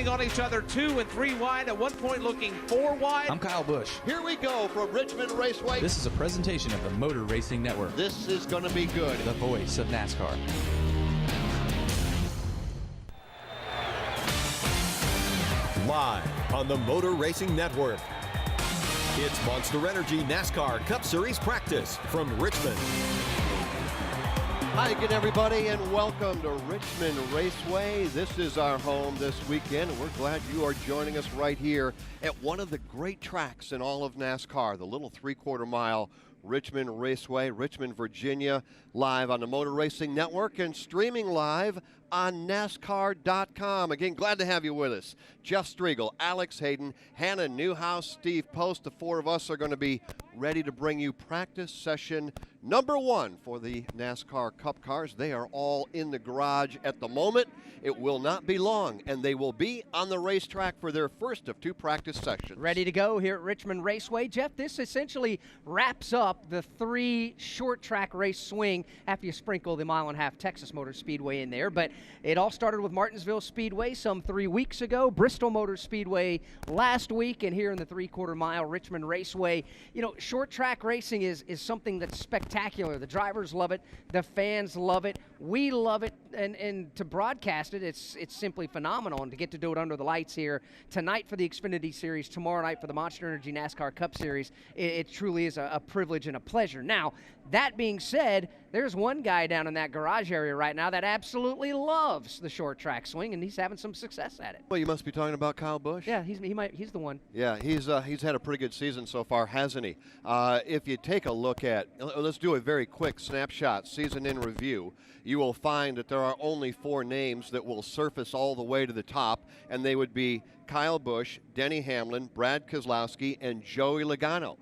On each other 2 and 3 wide, at one point looking 4 wide. I'm Kyle Busch. Here we go from Richmond Raceway. This is a presentation of the Motor Racing Network. This is going to be good. The voice of NASCAR. Live on the Motor Racing Network. It's Monster Energy NASCAR Cup Series practice from Richmond. Hi again, everybody, and welcome to Richmond Raceway. This is our home this weekend, and we're glad you are joining us right here at one of the great tracks in all of NASCAR, the little 3/4 mile Richmond Raceway, Richmond, Virginia, live on the Motor Racing Network and streaming live on NASCAR.com. Again, glad to have you with us. Jeff Striegel, Alex Hayden, Hannah Newhouse, Steve Post. The four of us are going to be ready to bring you practice session number 1 for the NASCAR Cup cars. They are all in the garage at the moment. It will not be long, and they will be on the racetrack for their first of 2 practice sessions. Ready to go here at Richmond Raceway. Jeff, this essentially wraps up the 3 short track race swing after you sprinkle the 1.5 mile Texas Motor Speedway in there. But it all started with Martinsville Speedway some 3 weeks ago, Bristol Motor Speedway last week, and here in the 3/4 mile Richmond Raceway. You know, short track racing is something that's spectacular. The drivers love it. The fans love it. We love it. And to broadcast it, it's simply phenomenal. And to get to do it under the lights here tonight for the Xfinity Series, tomorrow night for the Monster Energy NASCAR Cup Series, it truly is a privilege and a pleasure. Now, that being said, there's one guy down in that garage area right now that absolutely loves the short track swing, and he's having some success at it. Well, you must be talking about Kyle Busch. Yeah, he's the one. Yeah, he's had a pretty good season so far, hasn't he? If you take a look at, let's do a very quick snapshot, season in review, you will find that there are only 4 names that will surface all the way to the top, and they would be Kyle Busch, Denny Hamlin, Brad Keselowski, and Joey Logano.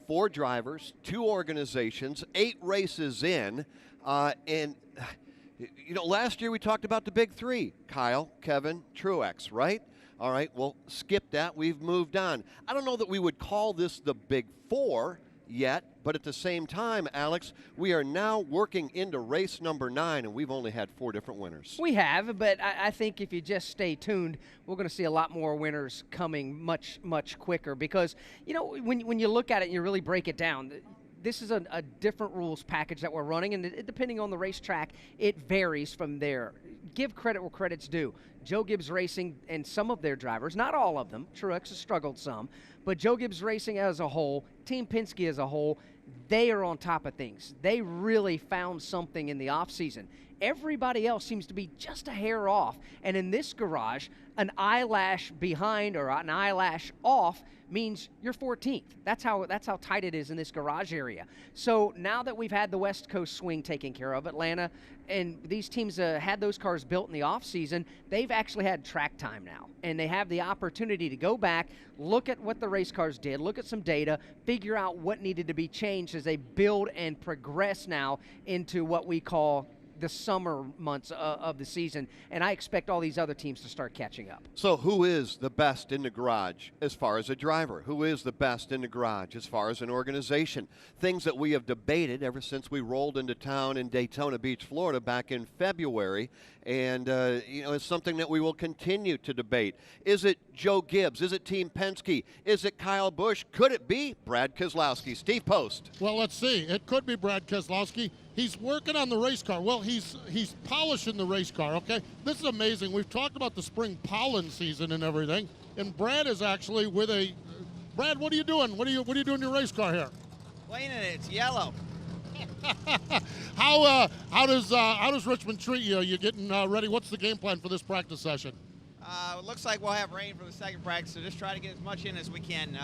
4 drivers, 2 organizations, 8 races in, and you know, last year we talked about the big 3, Kyle, Kevin, Truex, right? All right, well, skip that. We've moved on. I don't know that we would call this the big 4 yet, but at the same time, Alex, we are now working into race number 9, and we've only had 4 different winners. We have, but I think if you just stay tuned, we're going to see a lot more winners coming much, much quicker because, you know, when you look at it and you really break it down, this is a different rules package that we're running, and depending on the racetrack, it varies from there. Give credit where credit's due. Joe Gibbs Racing and some of their drivers, not all of them, Truex has struggled some, but Joe Gibbs Racing as a whole, Team Penske as a whole, they are on top of things. They really found something in the offseason. Everybody else seems to be just a hair off, and in this garage, an eyelash behind or an eyelash off means you're 14th. That's how tight it is in this garage area. So now that we've had the West Coast swing taken care of, Atlanta, and these teams had those cars built in the offseason, they've actually had track time now. And they have the opportunity to go back, look at what the race cars did, look at some data, figure out what needed to be changed as they build and progress now into what we call the summer months of the season, and I expect all these other teams to start catching up. So who is the best in the garage as far as a driver? Who is the best in the garage as far as an organization? Things that we have debated ever since we rolled into town in Daytona Beach, Florida back in February, and you know, it's something that we will continue to debate. Is it Joe Gibbs? Is it Team Penske? Is it Kyle Busch? Could it be Brad Keselowski? Steve Post. Well, let's see. It could be Brad Keselowski. He's working on the race car. Well, he's polishing the race car, okay? This is amazing. We've talked about the spring pollen season and everything, and Brad is actually with a Brad, what are you doing? What are you doing in your race car here? Cleaning it. It's yellow. How does Richmond treat you? Are you getting ready? What's the game plan for this practice session? It looks like we'll have rain for the second practice, so just try to get as much in as we can.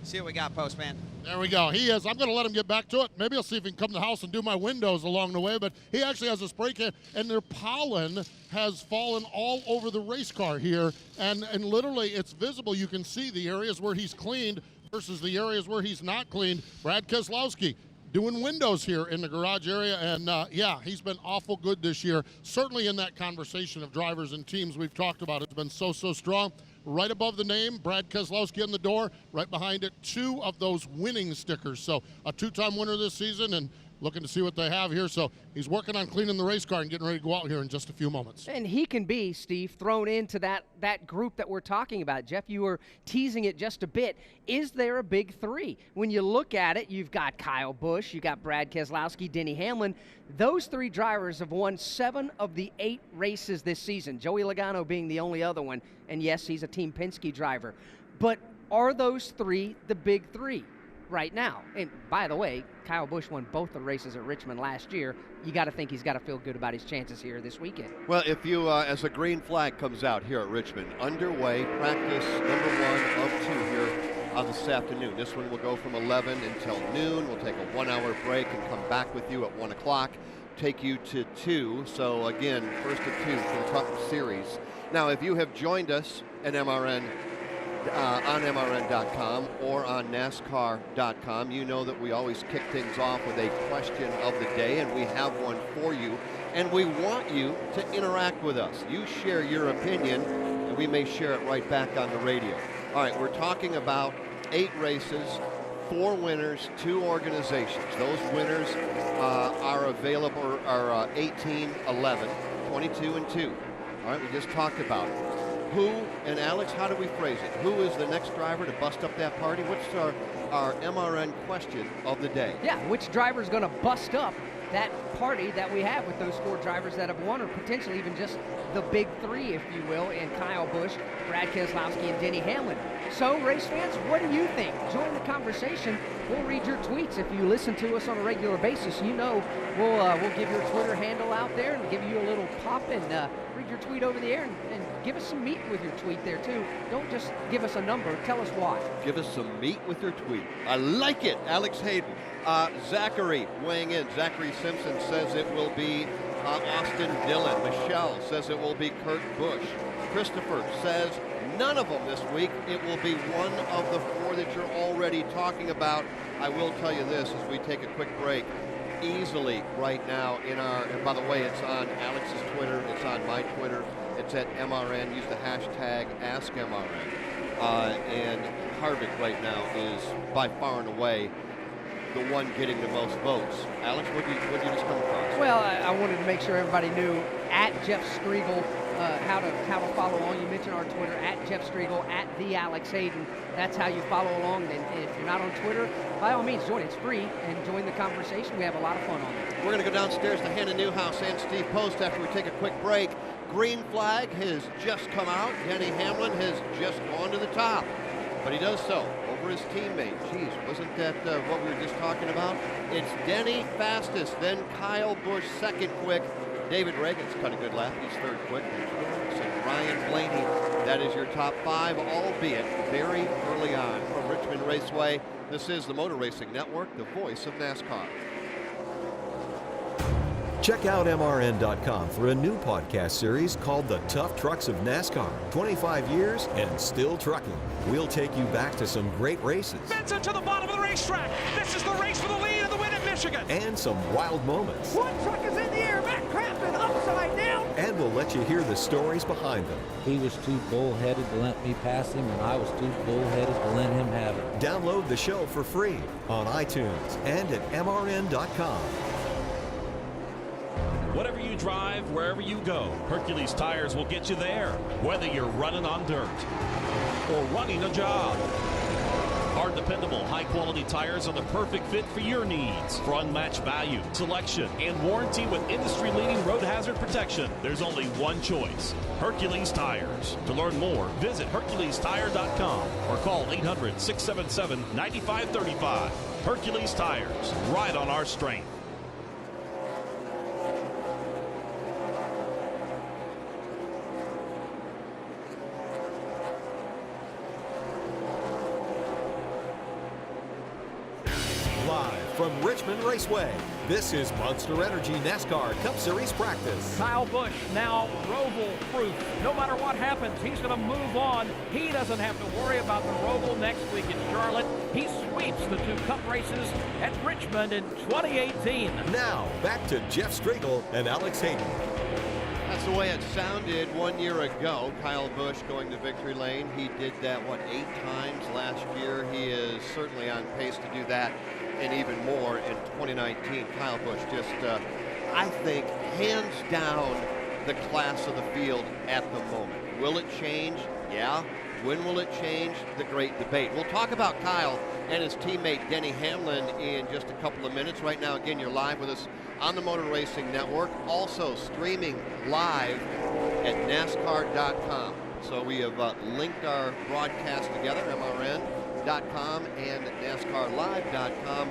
See what we got, Postman. There we go. He is. I'm going to let him get back to it. Maybe I'll see if he can come to the house and do my windows along the way, but he actually has a spray can, and their pollen has fallen all over the race car here, and literally it's visible. You can see the areas where he's cleaned versus the areas where he's not cleaned. Brad Keselowski doing windows here in the garage area, and yeah, he's been awful good this year. Certainly in that conversation of drivers and teams we've talked about, it's been so strong. Right above the name, Brad Keselowski on the door. Right behind it, 2 of those winning stickers. So a 2-time winner this season, and looking to see what they have here. So he's working on cleaning the race car and getting ready to go out here in just a few moments. And he can be, Steve, thrown into that group that we're talking about. Jeff, you were teasing it just a bit. Is there a big three? When you look at it, you've got Kyle Busch, you got Brad Keselowski, Denny Hamlin. Those three drivers have won 7 of the 8 races this season, Joey Logano being the only other one. And yes, he's a Team Penske driver. But are those three the big three right now? And by the way, Kyle Busch won both the races at Richmond last year. You got to think he's got to feel good about his chances here this weekend. Well, if you, as a green flag comes out here at Richmond, underway, practice number 1 of 2 here this afternoon. This one will go from 11 until noon. We'll take a 1-hour break and come back with you at 1 o'clock, take you to 2. So again, first of 2 for the Cup Series. Now, if you have joined us at MRN, on MRN.com or on NASCAR.com, you know that we always kick things off with a question of the day, and we have one for you. And we want you to interact with us. You share your opinion, and we may share it right back on the radio. All right, we're talking about 8 races, 4 winners, 2 organizations. Those winners are available, are 18, 11, 22, and 2. All right, we just talked about it. Who, and Alex, how do we phrase it? Who is the next driver to bust up that party? What's our MRN question of the day? Yeah, which driver is going to bust up that party that we have with those 4 drivers that have won, or potentially even just the big 3, if you will, and Kyle Busch, Brad Keselowski, and Denny Hamlin. So, race fans, what do you think? Join the conversation. We'll read your tweets. If you listen to us on a regular basis, you know we'll give your Twitter handle out there and give you a little pop and read your tweet over the air and give us some meat with your tweet there, too. Don't just give us a number. Tell us why. Give us some meat with your tweet. I like it. Alex Hayden. Zachary weighing in. Zachary Simpson says it will be Austin Dillon. Michelle says it will be Kurt Busch. Christopher says none of them this week. It will be one of the 4 that you're already talking about. I will tell you this as we take a quick break. Easily right now in our, and by the way, it's on Alex's Twitter, it's on my Twitter, it's at MRN. Use the hashtag AskMRN. And Harvick right now is by far and away the one getting the most votes. Alex, what did you just come across? Well, I wanted to make sure everybody knew at Jeff Striegel how to follow along. You mentioned our Twitter, at Jeff Striegel, at the Alex Hayden. That's how you follow along. And if you're not on Twitter, by all means, join. It's free, and join the conversation. We have a lot of fun on it. We're going to go downstairs to Hannah Newhouse and Steve Post after we take a quick break. Green flag has just come out. Denny Hamlin has just gone to the top, but he does so over his teammate. Geez, wasn't that what we were just talking about? It's Denny fastest, then Kyle Busch second quick. David Reagan's cut a good lap. He's third quick. And Ryan Blaney, that is your top 5, albeit very early on. From Richmond Raceway, this is the Motor Racing Network, the voice of NASCAR. Check out MRN.com for a new podcast series called The Tough Trucks of NASCAR. 25 years and still trucking. We'll take you back to some great races. Benson to the bottom of the racetrack. This is the race for the lead and the win at Michigan. And some wild moments. One truck is in the air. Matt Crafton upside down. And we'll let you hear the stories behind them. He was too bullheaded to let me pass him, and I was too bullheaded to let him have it. Download the show for free on iTunes and at MRN.com. Whatever you drive, wherever you go, Hercules Tires will get you there. Whether you're running on dirt or running a job. Our dependable, high-quality tires are the perfect fit for your needs. For unmatched value, selection, and warranty with industry-leading road hazard protection, there's only one choice, Hercules Tires. To learn more, visit HerculesTire.com or call 800-677-9535. Hercules Tires, ride on our strength. From Richmond Raceway, this is Monster Energy NASCAR Cup Series practice. Kyle Busch now Roval proof. No matter what happens, he's going to move on. He doesn't have to worry about the Roval next week in Charlotte. He sweeps the 2 Cup races at Richmond in 2018. Now, back to Jeff Striegel and Alex Hayden. That's the way it sounded 1 year ago. Kyle Busch going to victory lane. He did that, 8 times last year. He is certainly on pace to do that and even more in 2019. Kyle Busch just, I think, hands down the class of the field at the moment. Will it change? Yeah. When will it change? The great debate. We'll talk about Kyle and his teammate Denny Hamlin in just a couple of minutes. Right now, again, you're live with us on the Motor Racing Network, also streaming live at NASCAR.com. So we have linked our broadcast together, MRN.com and NASCARlive.com,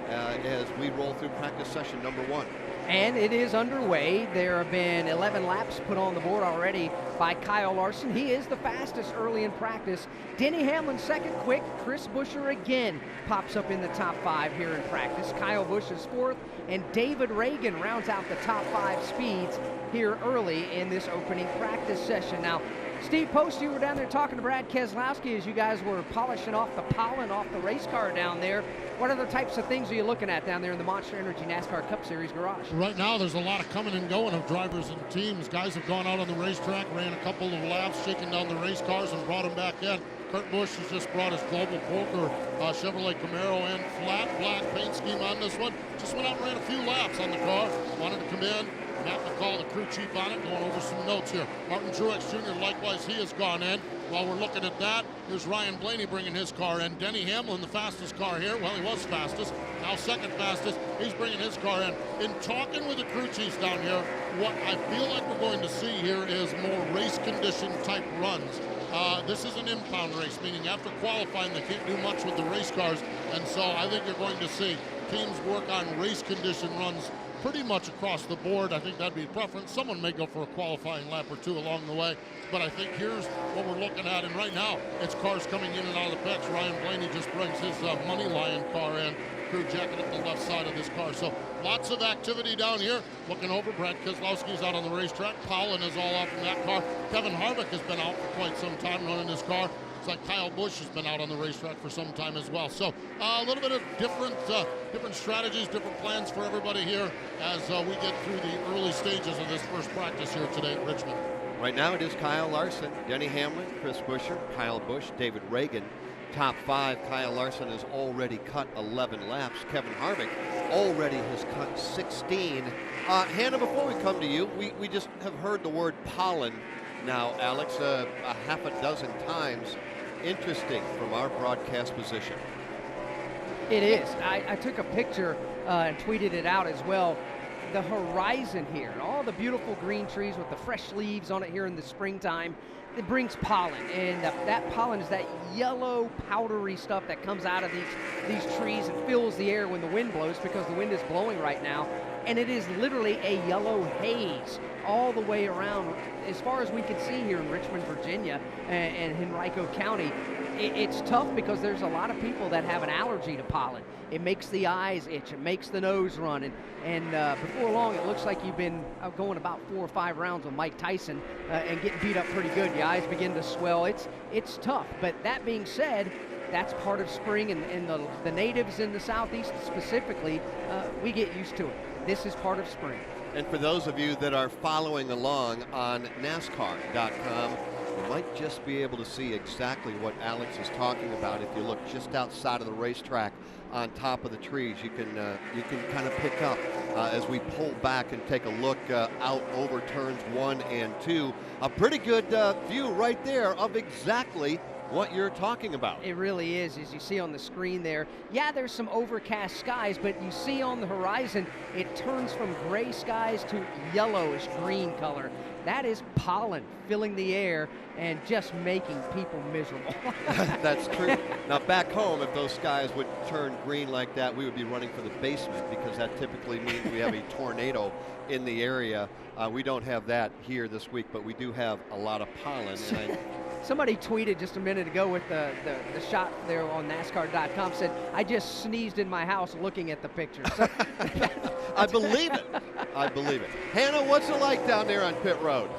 as we roll through practice session number 1. And it is underway. There have been 11 laps put on the board already by Kyle Larson. He is the fastest early in practice. Denny Hamlin second quick. Chris Buescher again pops up in the top 5 here in practice. Kyle Busch is 4th, and David Reagan rounds out the top 5 speeds here early in this opening practice session. Now, Steve Post, you were down there talking to Brad Keselowski as you guys were polishing off the pollen off the race car down there. What other types of things are you looking at down there in the Monster Energy NASCAR Cup Series garage? Right now, there's a lot of coming and going of drivers and teams. Guys have gone out on the racetrack, ran a couple of laps, shaking down the race cars, and brought them back in. Kurt Busch has just brought his Global Poker Chevrolet Camaro in, flat black paint scheme on this one. Just went out and ran a few laps on the car. Wanted to come in. Matt McCall, the crew chief on it, going over some notes here. Martin Truex Jr., likewise, he has gone in. While we're looking at that, here's Ryan Blaney bringing his car in. Denny Hamlin, the fastest car here. Well, he was fastest, now second fastest. He's bringing his car in. In talking with the crew chiefs down here, what I feel like we're going to see here is more race condition type runs. This is an impound race, meaning after qualifying, they can't do much with the race cars. And so I think you're going to see teams work on race condition runs pretty much across the board. I think that'd be a preference. Someone may go for a qualifying lap or two along the way, but I think here's what we're looking at. And right now, it's cars coming in and out of the pits. Ryan Blaney just brings his Money Lion car in. Crew jacket up the left side of this car. So lots of activity down here. Looking over, Brad Keselowski's out on the racetrack. Pollen is all out from that car. Kevin Harvick has been out for quite some time running his car. It's like Kyle Busch has been out on the racetrack for some time as well. So a little bit of different strategies, different plans for everybody here as we get through the early stages of this first practice here today at Richmond. Right now it is Kyle Larson, Denny Hamlin, Chris Buescher, Kyle Busch, David Reagan. Top 5, Kyle Larson has already cut 11 laps. Kevin Harvick already has cut 16. Hannah, before we come to you, we just have heard the word pollen now, Alex, a half a dozen times. Interesting from our broadcast position. It is. I took a picture and tweeted it out as well. The horizon here, all the beautiful green trees with the fresh leaves on it here in the springtime, it brings pollen, and that pollen is that yellow powdery stuff that comes out of these trees and fills the air when the wind blows, because the wind is blowing right now, and it is literally a yellow haze all the way around as far as we can see here in Richmond, Virginia and Henrico County. It's tough because there's a lot of people that have an allergy to pollen. It makes the eyes itch, it makes the nose run, and before long it looks like you've been going about 4 or 5 rounds with Mike Tyson and getting beat up pretty good. Your eyes begin to swell. It's tough, but that being said, that's part of spring, and the natives in the southeast specifically, we get used to it. This is part of spring. And for those of you that are following along on NASCAR.com, you might just be able to see exactly what Alex is talking about. If you look just outside of the racetrack on top of the trees, you can kind of pick up as we pull back and take a look out over turns 1 and 2. A pretty good view right there of exactly what you're talking about. It really is, as you see on the screen there. Yeah, there's some overcast skies, but you see on the horizon, it turns from gray skies to yellowish green color. That is pollen filling the air and just making people miserable. That's true. Now back home, if those skies would turn green like that, we would be running for the basement, because that typically means we have a tornado in the area. We don't have that here this week, but we do have a lot of pollen. And Somebody tweeted just a minute ago with the shot there on NASCAR.com, said, I just sneezed in my house looking at the picture. So I believe it. I believe it. Hannah, what's it like down there on pit road?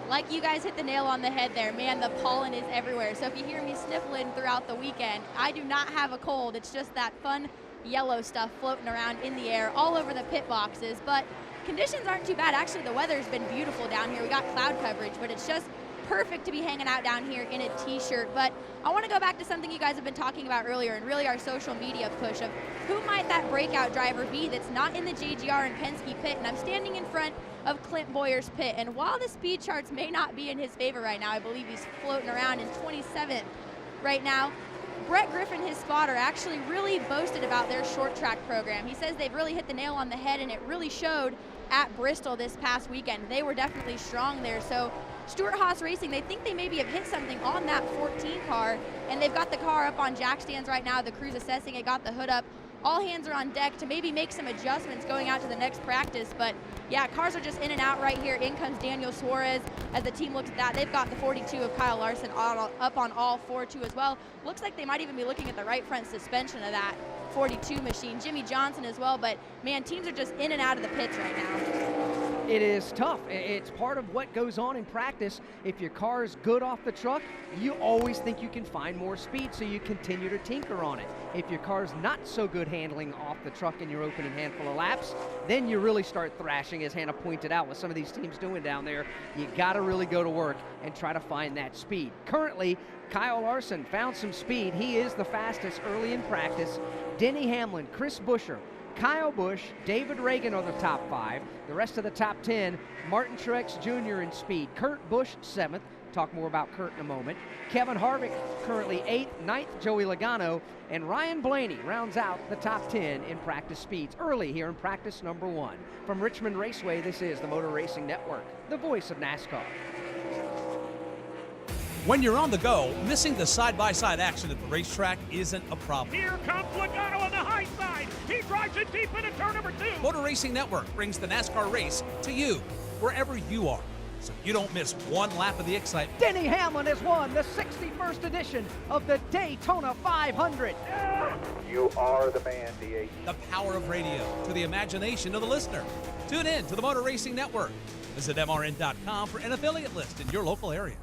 Like you guys hit the nail on the head there, man, the pollen is everywhere. So if you hear me sniffling throughout the weekend, I do not have a cold. It's just that fun yellow stuff floating around in the air all over the pit boxes. But conditions aren't too bad. Actually, the weather's been beautiful down here. We got cloud coverage, but it's just perfect to be hanging out down here in a t-shirt. But I want to go back to something you guys have been talking about earlier, and really our social media push of who might that breakout driver be that's not in the JGR and Penske pit. And I'm standing in front of Clint Boyer's pit, and while the speed charts may not be in his favor right now, I believe he's floating around in 27th right now. Brett Griffin, his spotter, actually really boasted about their short track program. He says they've really hit the nail on the head, and it really showed at Bristol this past weekend. They were definitely strong there. So Stewart Haas Racing, they think they maybe have hit something on that 14 car, and they've got the car up on jack stands right now. The crew's assessing it, got the hood up. All hands are on deck to maybe make some adjustments going out to the next practice. But yeah, cars are just in and out right here. In comes Daniel Suarez as the team looks at that. They've got the 42 of Kyle Larson up on all 4-2 as well. Looks like they might even be looking at the right front suspension of that 42 machine. Jimmy Johnson as well, but man, teams are just in and out of the pits right now. It is tough. It's part of what goes on in practice. If your car is good off the truck, you always think you can find more speed, so you continue to tinker on it. If your car's not so good handling off the truck in your opening handful of laps, then you really start thrashing, as Hannah pointed out, what some of these teams doing down there. You got to really go to work and try to find that speed. Currently, Kyle Larson found some speed. He is the fastest early in practice. Denny Hamlin, Chris Buescher, Kyle Busch, David Reagan are the top 5. The rest of the top 10, Martin Truex Jr. in speed. Kurt Busch 7th. Talk more about Kurt in a moment. Kevin Harvick currently 8th. 9th, Joey Logano. And Ryan Blaney rounds out the top 10 in practice speeds early here in practice number 1. From Richmond Raceway, this is the Motor Racing Network, the voice of NASCAR. When you're on the go, missing the side-by-side action at the racetrack isn't a problem. Here comes Logano on the high side. He drives it deep into turn number 2. Motor Racing Network brings the NASCAR race to you, wherever you are, so you don't miss one lap of the excitement. Denny Hamlin has won the 61st edition of the Daytona 500. You are the man, D.A. The power of radio to the imagination of the listener. Tune in to the Motor Racing Network. Visit MRN.com for an affiliate list in your local area.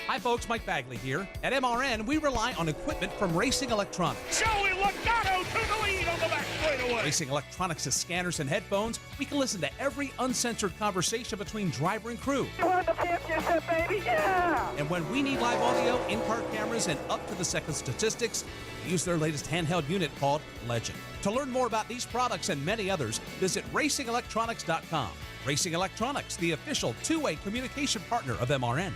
Hi folks, Mike Bagley here. At MRN, we rely on equipment from Racing Electronics. Joey Logano to the lead on the back straightaway. Racing Electronics has scanners and headphones. We can listen to every uncensored conversation between driver and crew. You won the championship, baby, yeah! And when we need live audio, in-car cameras, and up-to-the-second statistics, we use their latest handheld unit called Legend. To learn more about these products and many others, visit RacingElectronics.com. Racing Electronics, the official two-way communication partner of MRN.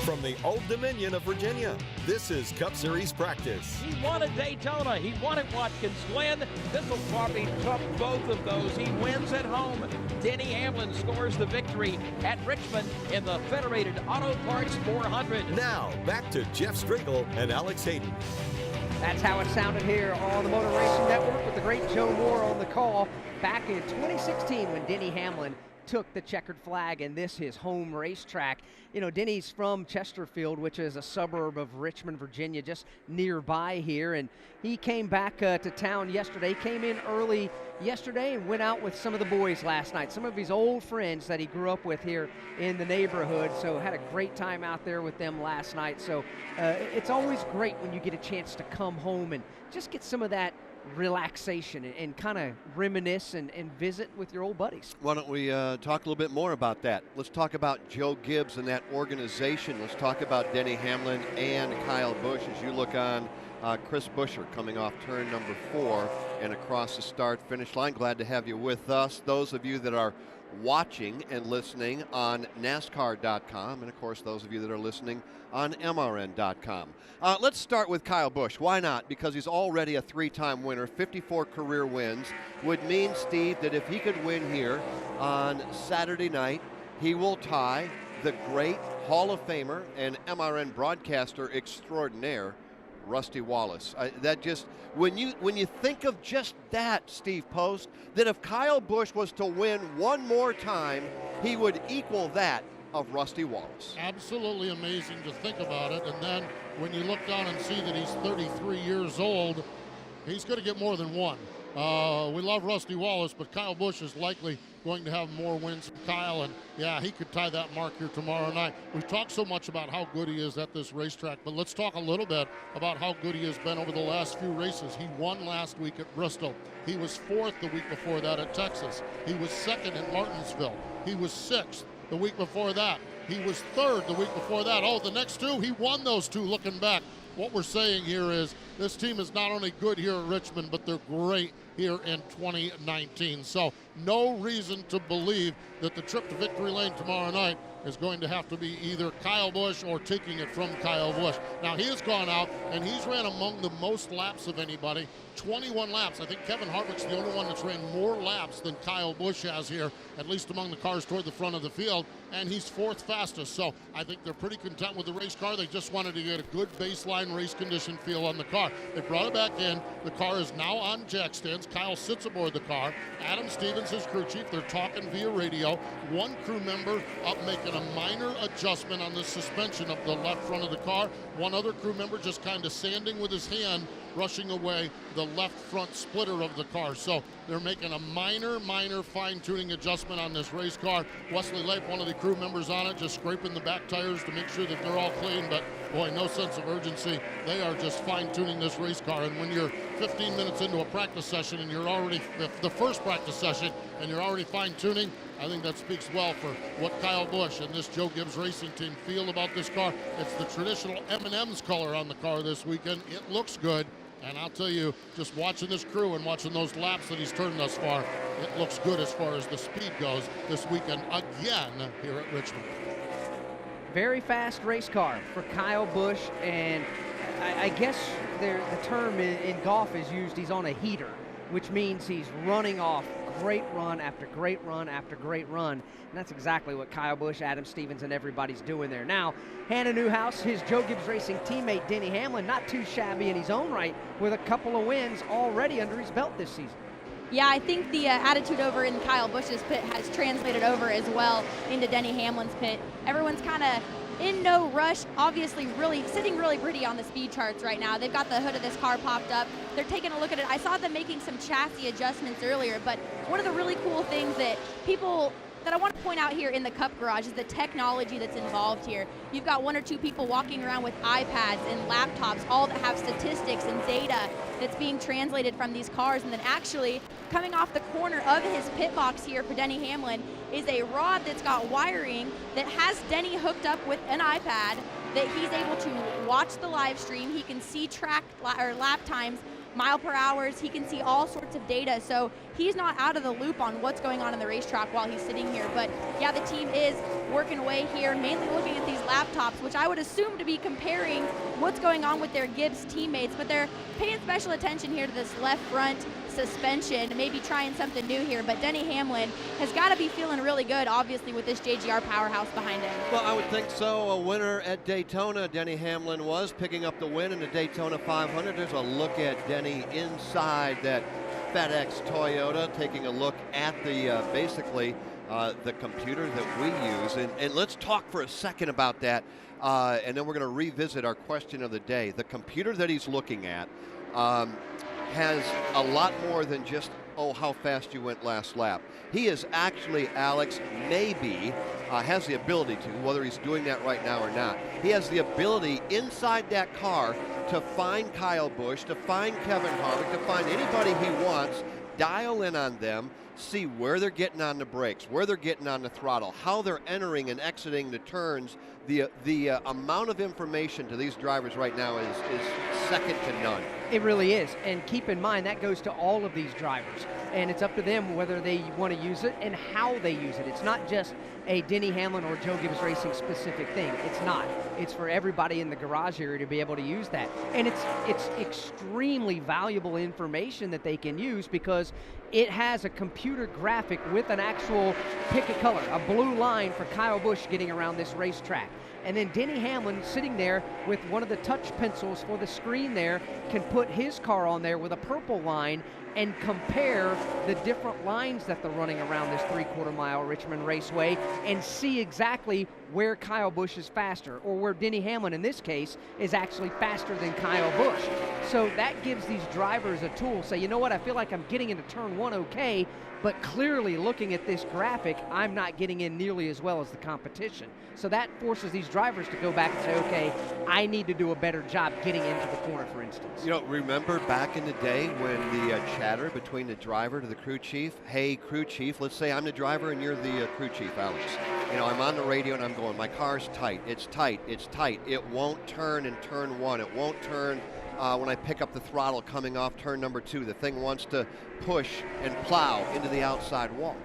From the Old Dominion of Virginia, this is Cup Series practice. He wanted Daytona. He wanted Watkins Glen. This will probably trump both of those. He wins at home. Denny Hamlin scores the victory at Richmond in the Federated Auto Parts 400. Now, back to Jeff Striegel and Alex Hayden. That's how it sounded here on the Motor Racing Network with the great Joe Moore on the call back in 2016 when Denny Hamlin took the checkered flag in this, his home racetrack. You know, Denny's from Chesterfield, which is a suburb of Richmond, Virginia, just nearby here. And he came back to town yesterday, came in early yesterday and went out with some of the boys last night, some of his old friends that he grew up with here in the neighborhood. So had a great time out there with them last night. So it's always great when you get a chance to come home and just get some of that relaxation and kind of reminisce and visit with your old buddies. Why don't we talk a little bit more about that? Let's talk about Joe Gibbs and that organization. Let's talk about Denny Hamlin and Kyle Busch as you look on Chris Buescher coming off turn number 4 and across the start-finish line. Glad to have you with us. Those of you that are watching and listening on NASCAR.com, and of course those of you that are listening on MRN.com. Let's start with Kyle Busch. Why not? Because he's already a 3-time winner. 54 career wins would mean, Steve, that if he could win here on Saturday night, he will tie the great Hall of Famer and MRN broadcaster extraordinaire, Rusty Wallace. That just, when you think of just that, Steve Post, that if Kyle Busch was to win one more time, he would equal that of Rusty Wallace. Absolutely amazing to think about it. And then when you look down and see that he's 33 years old, he's going to get more than one. We love Rusty Wallace, but Kyle Busch is likely going to have more wins than Kyle, and yeah, he could tie that mark here tomorrow night. We've talked so much about how good he is at this racetrack, but let's talk a little bit about how good he has been over the last few races. He won last week at Bristol. He was 4th the week before that at Texas. He was 2nd at Martinsville. He was 6th the week before that. He was 3rd the week before that. Oh, the next 2, he won those 2 looking back. What we're saying here is this team is not only good here at Richmond, but they're great here in 2019. So no reason to believe that the trip to victory lane tomorrow night is going to have to be either Kyle Busch or taking it from Kyle Busch. Now, he has gone out and he's ran among the most laps of anybody, 21 laps. I think Kevin Harvick's the only one that's ran more laps than Kyle Busch has here, at least among the cars toward the front of the field, and he's 4th fastest. So I think they're pretty content with the race car. They just wanted to get a good baseline race condition feel on the car. They brought it back in. The car is now on jack stands. Kyle sits aboard the car. Adam Stevens, his crew chief, they're talking via radio. One crew member up making a minor adjustment on the suspension of the left front of the car. One other crew member just kind of sanding with his hand, brushing away the left front splitter of the car. So they're making a minor fine-tuning adjustment on this race car. Wesley Leip, one of the crew members on it, just scraping the back tires to make sure that they're all clean, but boy, no sense of urgency. They are just fine-tuning this race car, and when you're 15 minutes into a practice session and you're already, the first practice session, and you're already fine-tuning, I think that speaks well for what Kyle Busch and this Joe Gibbs Racing team feel about this car. It's the traditional M&M's color on the car this weekend. It looks good. And I'll tell you, just watching this crew and watching those laps that he's turned thus far, it looks good as far as the speed goes this weekend again here at Richmond. Very fast race car for Kyle Busch, and I guess the term in golf is used, he's on a heater, which means he's running off great run after great run after great run. And that's exactly what Kyle Busch, Adam Stevens, and everybody's doing there. Now, Hannah Newhouse, his Joe Gibbs Racing teammate Denny Hamlin, not too shabby in his own right, with a couple of wins already under his belt this season. Yeah, I think the attitude over in Kyle Busch's pit has translated over as well into Denny Hamlin's pit. Everyone's kind of in no rush, obviously sitting really pretty on the speed charts right now. They've got the hood of this car popped up. They're taking a look at it. I saw them making some chassis adjustments earlier, but one of the really cool things that I want to point out here in the Cup Garage is the technology that's involved here. You've got 1 or 2 people walking around with iPads and laptops, all that have statistics and data that's being translated from these cars. And then actually coming off the corner of his pit box here for Denny Hamlin is a rod that's got wiring that has Denny hooked up with an iPad that he's able to watch the live stream. He can see lap times, mile per hours. He can see all sorts of data. So he's not out of the loop on what's going on in the racetrack while he's sitting here. But yeah, the team is working away here, mainly looking at these laptops, which I would assume to be comparing what's going on with their Gibbs teammates. But they're paying special attention here to this left front suspension, maybe trying something new here. But Denny Hamlin has got to be feeling really good, obviously, with this JGR powerhouse behind him. Well, I would think so. A winner at Daytona, Denny Hamlin was picking up the win in the Daytona 500. There's a look at Denny inside that FedEx Toyota, taking a look at the basically the computer that we use. And let's talk for a second about that, and then we're going to revisit our question of the day. The computer that he's looking at has a lot more than just, oh, how fast you went last lap. He is actually, Alex, maybe has the ability to, whether he's doing that right now or not, he has the ability inside that car to find Kyle Busch, to find Kevin Harvick, to find anybody he wants, dial in on them, see where they're getting on the brakes, where they're getting on the throttle, how they're entering and exiting the turns. The amount of information to these drivers right now is second to none. It really is, and keep in mind that goes to all of these drivers, and it's up to them whether they want to use it and how they use it. It's not just a Denny Hamlin or Joe Gibbs Racing specific thing. It's not. It's for everybody in the garage area to be able to use that, and it's extremely valuable information that they can use because it has a computer graphic with an actual pick a color, a blue line for Kyle Busch getting around this racetrack. And then Denny Hamlin sitting there with one of the touch pencils for the screen there can put his car on there with a purple line and compare the different lines that they're running around this 3/4 mile Richmond Raceway and see exactly where Kyle Busch is faster, or where Denny Hamlin in this case is actually faster than Kyle Busch. So that gives these drivers a tool. Say, you know what, I feel like I'm getting into turn 1 okay, but clearly looking at this graphic, I'm not getting in nearly as well as the competition. So that forces these drivers to go back and say, okay, I need to do a better job getting into the corner, for instance. You know, remember back in the day when the chatter between the driver to the crew chief, hey, crew chief, let's say I'm the driver and you're the crew chief, Alex. You know, I'm on the radio and I'm going, my car's tight, it's tight, it's tight. It won't turn in turn 1. It won't turn when I pick up the throttle coming off turn number 2. The thing wants to push and plow into the outside wall.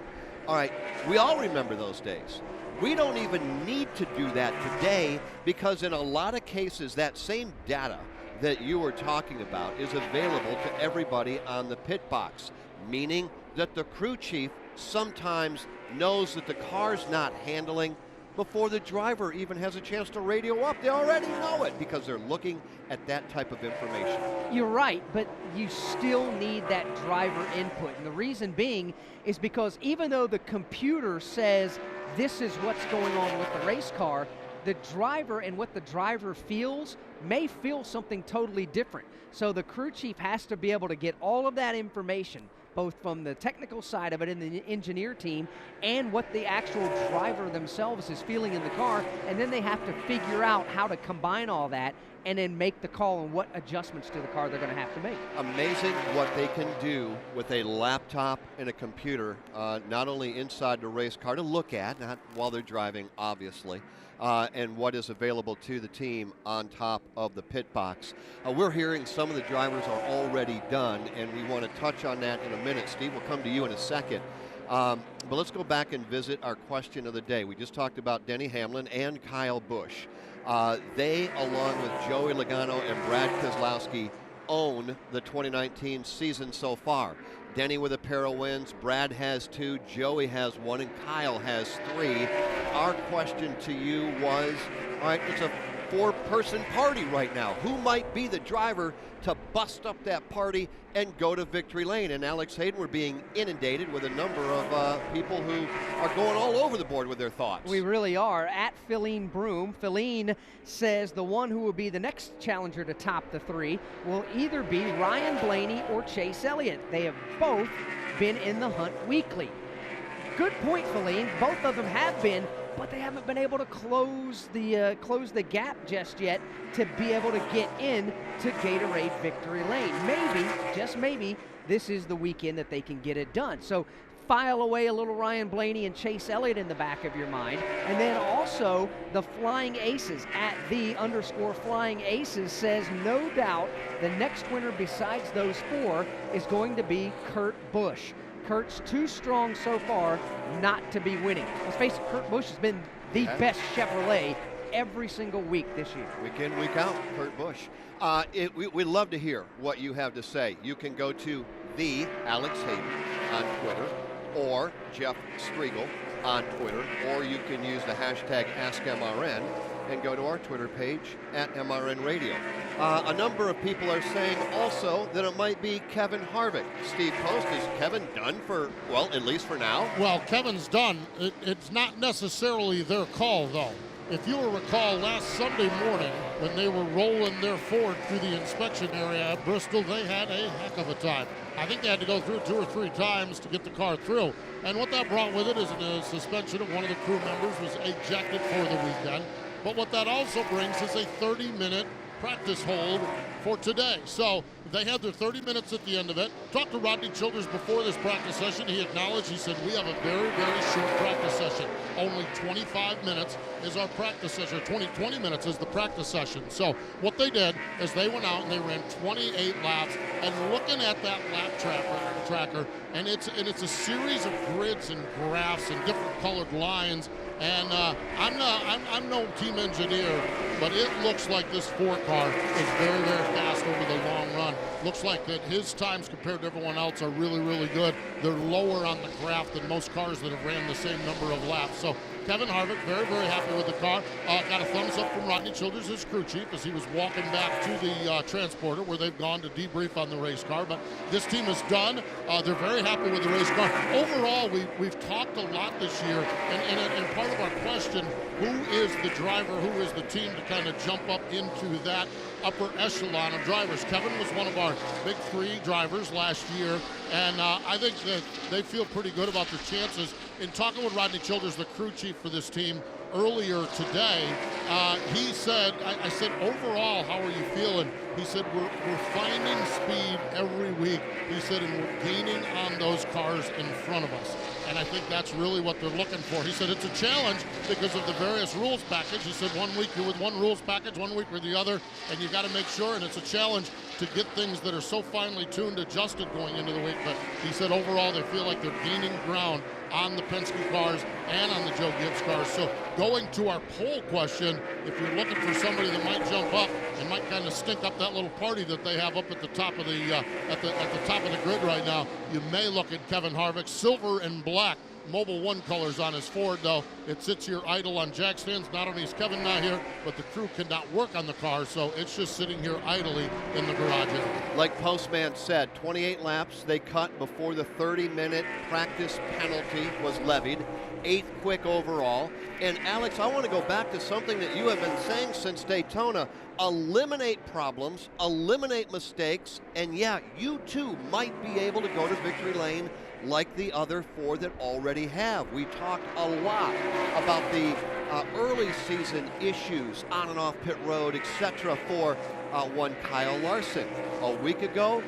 All right, we all remember those days. We don't even need to do that today because in a lot of cases, that same data that you were talking about is available to everybody on the pit box, meaning that the crew chief sometimes knows that the car's not handling before the driver even has a chance to radio up. They already know it because they're looking at that type of information. You're right, but you still need that driver input. And the reason being is because even though the computer says this is what's going on with the race car, the driver and what the driver feels may feel something totally different. So the crew chief has to be able to get all of that information, both from the technical side of it and the engineer team and what the actual driver themselves is feeling in the car, and then they have to figure out how to combine all that and then make the call on what adjustments to the car they're going to have to make. Amazing what they can do with a laptop and a computer, not only inside the race car to look at, not while they're driving, obviously, and what is available to the team on top of the pit box. We're hearing some of the drivers are already done, and we want to touch on that in a minute. Steve, we'll come to you in a second. But let's go back and visit our question of the day. We just talked about Denny Hamlin and Kyle Busch. They, along with Joey Logano and Brad Keselowski, own the 2019 season so far. Denny with a pair of wins, Brad has 2, Joey has 1, and Kyle has 3. Our question to you was, all right, it's a 4-person party right now. Who might be the driver to bust up that party and go to victory lane? And Alex Hayden, we're being inundated with a number of people who are going all over the board with their thoughts. We really are. At Philine Broom, Philine says the one who will be the next challenger to top the 3 will either be Ryan Blaney or Chase Elliott. They have both been in the hunt weekly. Good point, Philine. Both of them have been, but they haven't been able to close the gap just yet to be able to get in to Gatorade Victory Lane. Maybe, just maybe, this is the weekend that they can get it done. So file away a little Ryan Blaney and Chase Elliott in the back of your mind. And then also the Flying Aces at _Flying Aces says no doubt the next winner besides those 4 is going to be Kurt Busch. Kurt's too strong so far not to be winning. Let's face it, Kurt Busch has been the best Chevrolet every single week this year. Week in, week out, Kurt Busch. We'd love to hear what you have to say. You can go to the Alex Hayden on Twitter or Jeff Striegel on Twitter, or you can use the hashtag AskMRN and go to our Twitter page at MRN Radio. A number of people are saying also that it might be Kevin Harvick. Steve Post, is Kevin done for, well, at least for now? Well, Kevin's done. It's not necessarily their call, though. If you will recall, last Sunday morning when they were rolling their Ford through the inspection area at Bristol, they had a heck of a time. I think they had to go through 2 or 3 times to get the car through. And what that brought with it is a suspension of one of the crew members was ejected for the weekend. But what that also brings is a 30-minute practice hold for today. So they had their 30 minutes at the end of it. Talked to Rodney Childers before this practice session. He acknowledged, he said, we have a very, very short practice session. Only 25 minutes is our practice session, 20 minutes is the practice session. So what they did is they went out and they ran 28 laps, and looking at that lap tracker, and it's a series of grids and graphs and different colored lines. And I'm no team engineer, but it looks like this Ford car is very, very fast over the long run. Looks like that his times compared to everyone else are really, really good. They're lower on the graph than most cars that have ran the same number of laps. So Kevin Harvick, very, very happy with the car. Got a thumbs up from Rodney Childers, his crew chief, as he was walking back to the transporter where they've gone to debrief on the race car. But this team is done. They're very happy with the race car. Overall, we've talked a lot this year, and part of our question, who is the driver, who is the team to kind of jump up into that upper echelon of drivers? Kevin was one of our big three drivers last year, and I think that they feel pretty good about their chances. In talking with Rodney Childers, the crew chief for this team, earlier today, he said, I said, overall, how are you feeling? He said, we're finding speed every week. He said, and we're gaining on those cars in front of us. And I think that's really what they're looking for. He said it's a challenge because of the various rules package. He said 1 week you're with one rules package, 1 week with the other, and you got to make sure, and it's a challenge to get things that are so finely tuned, adjusted going into the week. But he said overall they feel like they're gaining ground on the Penske cars and on the Joe Gibbs cars. So going to our poll question, if you're looking for somebody that might jump up and might kind of stink up that little party that they have up at the top of the at the top of the grid right now, you may look at Kevin Harvick. Silver and black Mobil 1 colors on his Ford, though. It sits here idle on jack stands. Not only is Kevin not here, but the crew cannot work on the car, so it's just sitting here idly in the garage area. Like Postman said, 28 laps they cut before the 30-minute practice penalty was levied. 8th quick overall. And Alex, I want to go back to something that you have been saying since Daytona. Eliminate problems, eliminate mistakes, and yeah, you too might be able to go to victory lane like the other four that already have. We talked a lot about the early season issues on and off pit road, etc. for one Kyle Larson. A week ago,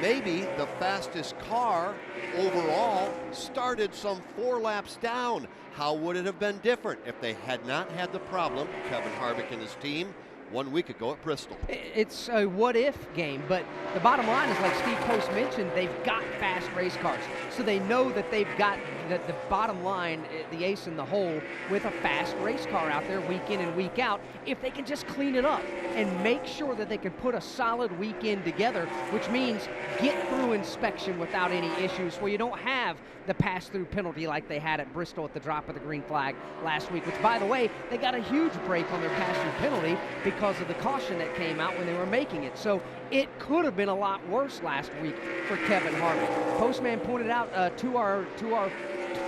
maybe the fastest car overall started some 4 laps down. How would it have been different if they had not had the problem, Kevin Harvick and his team, 1 week ago at Bristol? It's a what-if game, but the bottom line is, like Steve Post mentioned, they've got fast race cars. So they know that they've got the bottom line, the ace in the hole, with a fast race car out there week in and week out. If they can just clean it up and make sure that they can put a solid weekend together, which means get through inspection without any issues, where you don't have the pass-through penalty like they had at Bristol at the drop of the green flag last week, which, by the way, they got a huge break on their pass-through penalty because of the caution that came out when they were making it. So it could have been a lot worse last week for Kevin Harvick. Postman pointed out to our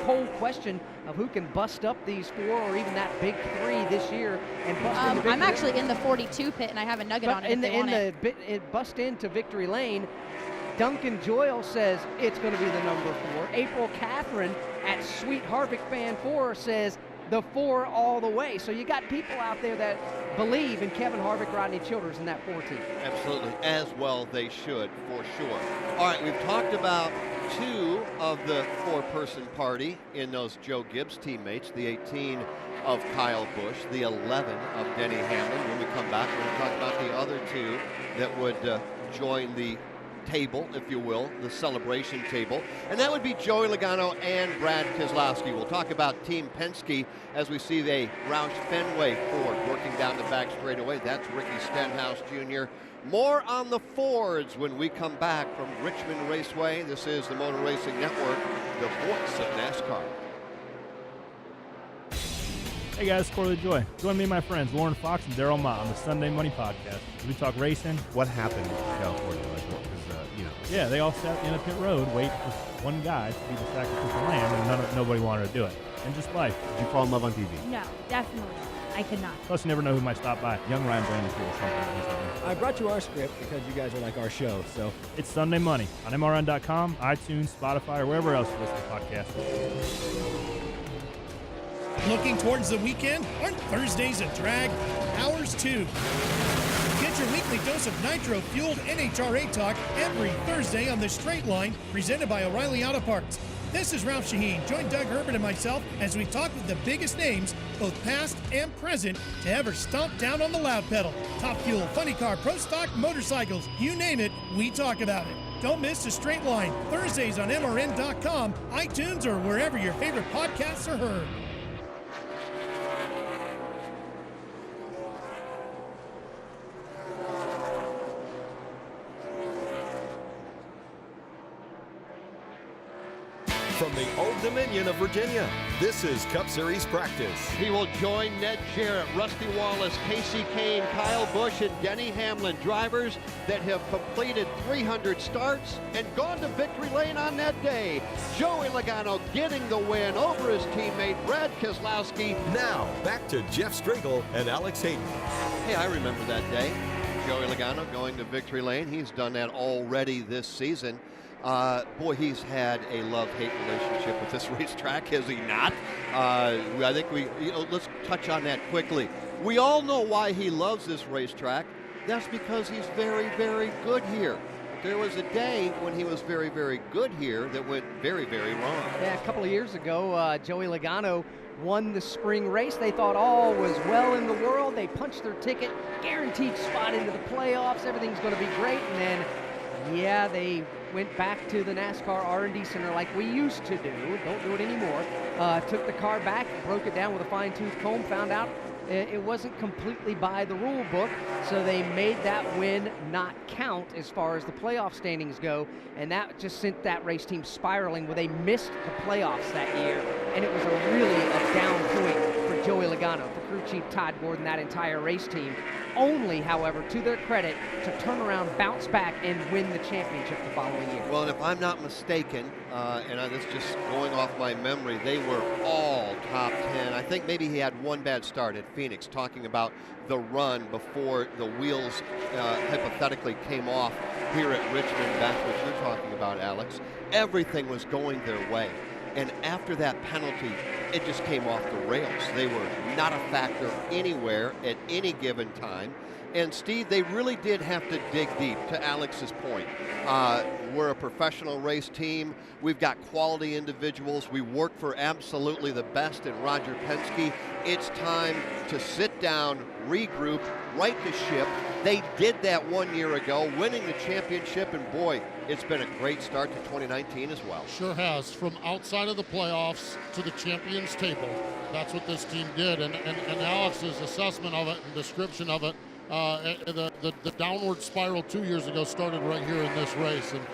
poll question of who can bust up these 4 or even that big 3 this year and bust into victory. I'm actually in the 42 pit and I have a nugget on it. It bust into victory lane. Duncan Joyle says it's going to be the number 4. April Catherine at Sweet Harvick Fan 4 says the 4 all the way. So you got people out there that believe in Kevin Harvick, Rodney Childers, and that 4 team. Absolutely, as well they should, for sure. All right, we've talked about 2 of the 4-person party in those Joe Gibbs teammates, the 18 of Kyle Busch, the 11 of Denny Hamlin. When we come back, we're going to talk about the other 2 that would join the table, if you will, the celebration table, and that would be Joey Logano and Brad Keselowski. We'll talk about Team Penske as we see the Roush Fenway Ford working down the back straightaway. That's Ricky Stenhouse Jr. More on the Fords when we come back from Richmond Raceway. This is the Motor Racing Network, the voice of NASCAR. Hey guys, Corley Joy. Join me and my friends Lauren Fox and Daryl Mott on the Sunday Money Podcast. We talk racing. What happened in California? Yeah, they all sat in a pit road waiting for one guy to be the sacrificial lamb, and nobody wanted to do it. And just life. Did you fall in love on TV? No, definitely. I could not. Plus, you never know who might stop by. Young Ryan Blandon feels something. I brought you our script because you guys are like our show, so. It's Sunday Money on MRN.com, iTunes, Spotify, or wherever else you listen to podcasts. Looking towards the weekend? Aren't Thursdays a drag? Ours too. Get your weekly dose of nitro-fueled NHRA talk every Thursday on The Straight Line, presented by O'Reilly Auto Parts. This is Ralph Shaheen. Join Doug Herbert and myself as we talk with the biggest names, both past and present, to ever stomp down on the loud pedal. Top Fuel, Funny Car, Pro Stock, motorcycles, you name it, we talk about it. Don't miss The Straight Line, Thursdays on MRN.com, iTunes, or wherever your favorite podcasts are heard. From the Old Dominion of Virginia, this is Cup Series practice. He will join Ned Jarrett, Rusty Wallace, Casey Kane, Kyle Busch, and Denny Hamlin, drivers that have completed 300 starts and gone to victory lane on that day. Joey Logano getting the win over his teammate Brad Keselowski. Now, back to Jeff Striegel and Alex Hayden. Hey, I remember that day. Joey Logano going to victory lane. He's done that already this season. Boy, he's had a love-hate relationship with this racetrack, has he not? I think let's touch on that quickly. We all know why he loves this racetrack. That's because he's very, very good here. There was a day when he was very, very good here that went very, very wrong. Yeah, a couple of years ago, Joey Logano won the spring race. They thought all was well in the world. They punched their ticket, guaranteed spot into the playoffs. Everything's going to be great. And then, yeah, they went back to the NASCAR R&D Center like we used to do. Don't do it anymore. Took the car back, broke it down with a fine-tooth comb, found out it wasn't completely by the rule book, so they made that win not count as far as the playoff standings go, and that just sent that race team spiraling where they missed the playoffs that year, and it was a down point for Joey Logano, for crew chief Todd Gordon, that entire race team. Only, however, to their credit, to turn around, bounce back, and win the championship the following year. Well, and if I'm not mistaken, this is just going off my memory, they were all top 10. I think maybe he had one bad start at Phoenix, talking about the run before the wheels hypothetically came off here at Richmond. That's what you're talking about, Alex. Everything was going their way. And after that penalty, it just came off the rails. They were not a factor anywhere at any given time. And Steve, they really did have to dig deep, to Alex's point. We're a professional race team. We've got quality individuals. We work for absolutely the best in Roger Penske. It's time to sit down, regroup, right the ship. They did that 1 year ago, winning the championship, and boy, it's been a great start to 2019 as well. Sure has. From outside of the playoffs to the champions table, that's what this team did. And Alex's assessment of it and description of it, the downward spiral 2 years ago started right here in this race, and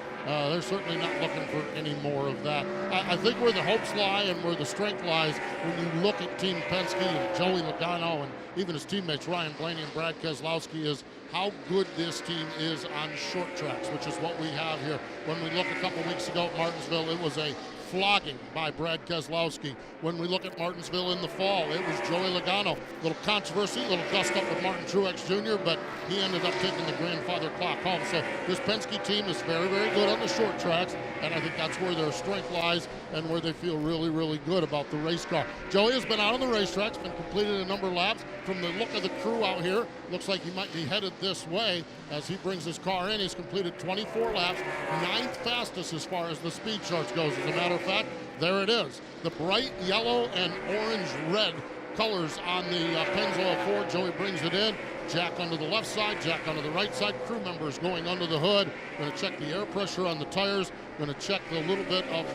they're certainly not looking for any more of that. I think where the hopes lie and where the strength lies when you look at Team Penske and Joey Logano and even his teammates Ryan Blaney and Brad Keselowski is how good this team is on short tracks, which is what we have here. When we look a couple weeks ago at Martinsville, it was a flogging by Brad Keselowski. When we look at Martinsville in the fall, it was Joey Logano. Little controversy, little dust up with Martin Truex Jr., but he ended up taking the grandfather clock home. So this Penske team is very, very good on the short tracks, and I think that's where their strength lies and where they feel really, really good about the race car. Joey has been out on the racetracks, been completed a number of laps. From the look of the crew out here, looks like he might be headed this way as he brings his car in. He's completed 24 laps, 9th fastest as far as the speed charts goes. As a matter of fact, there it is. The bright yellow and orange-red colors on the Pennzoil Ford. Joey brings it in. Jack onto the left side, Jack onto the right side. Crew members going under the hood. Going to check the air pressure on the tires. Going to check a little bit of